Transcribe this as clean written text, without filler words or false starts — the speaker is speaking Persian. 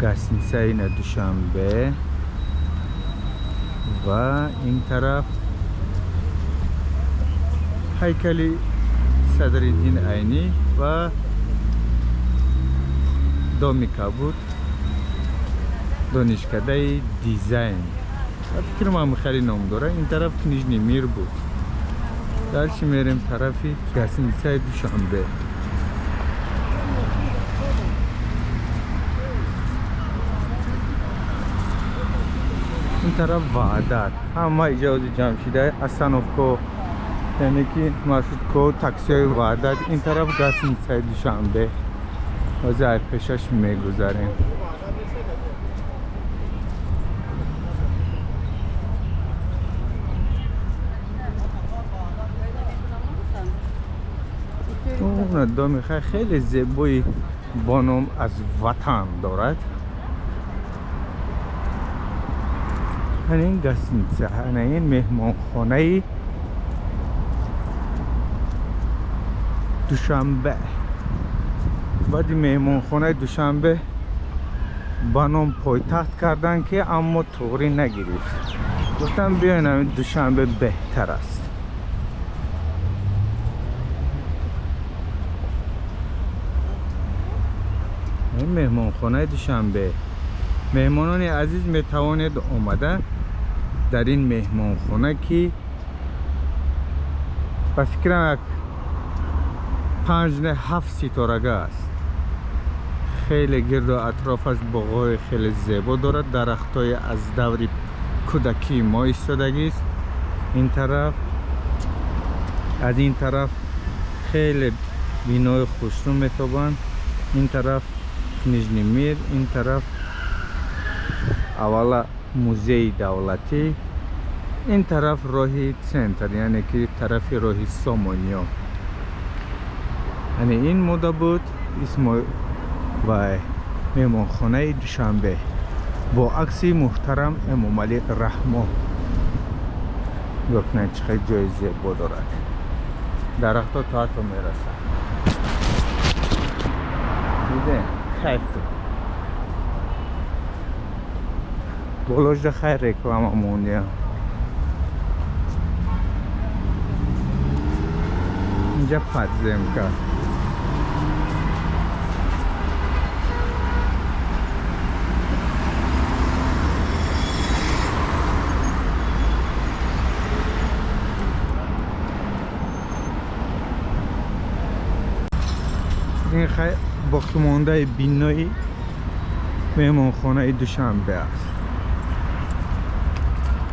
گسنیسه دوشنبه و این طرف هیکل صدرالدین عینی و دامی کبود دانشکده دیزاین. فکر من خیلی نام داره. این طرف نیژنی میر بود. درش میریم طرفی گسنیسه دوشنبه. این طرف وعدت همه اجازه جمشیده اسنوفکو یعنی که مرشد کو تاکسی های وعدت. این طرف گسنیسه دوشنبه و زیر پیشش میگذاریم. اون دامی خیلی زیبایی بانم از وطن دارد. این گسنیسه این مهمان خانه دوشنبه. بعد مهمان خانه دوشنبه بانم پایتخت کردن که اما طوری نگیرید. گفتم بیاین دوشنبه بهتر است. این مهمان خانه دوشنبه. مهمانان عزیز می توانید آمده در این مهمان خانه که با فکرم 5 نه 7 ستارگه است. خیلی گرد و اطرافش باغ‌های خیلی زیبا دارد. درخت‌های از دور کودکی ما ایستادگی است. این طرف از این طرف خیلی بینای خوشنو میتابند. این طرف نیژنی میر. این طرف اولا موزه دولتی. این طرف راهی سنتر یعنی که طرف راهی سامانیا. یعنی این مدت بود اسم و مهمان خانه دوشنبه با عکس محترم امام علی رحمه. یکنه چقدر جای زیبا دارد. درخت ها تا حتی میرسن. دیده خیلی بولوش خیر رکلام امونیا. اینجا پدزم کرد. این خیلی باقی مانده بینایی مهمان خانه دوشنبه است.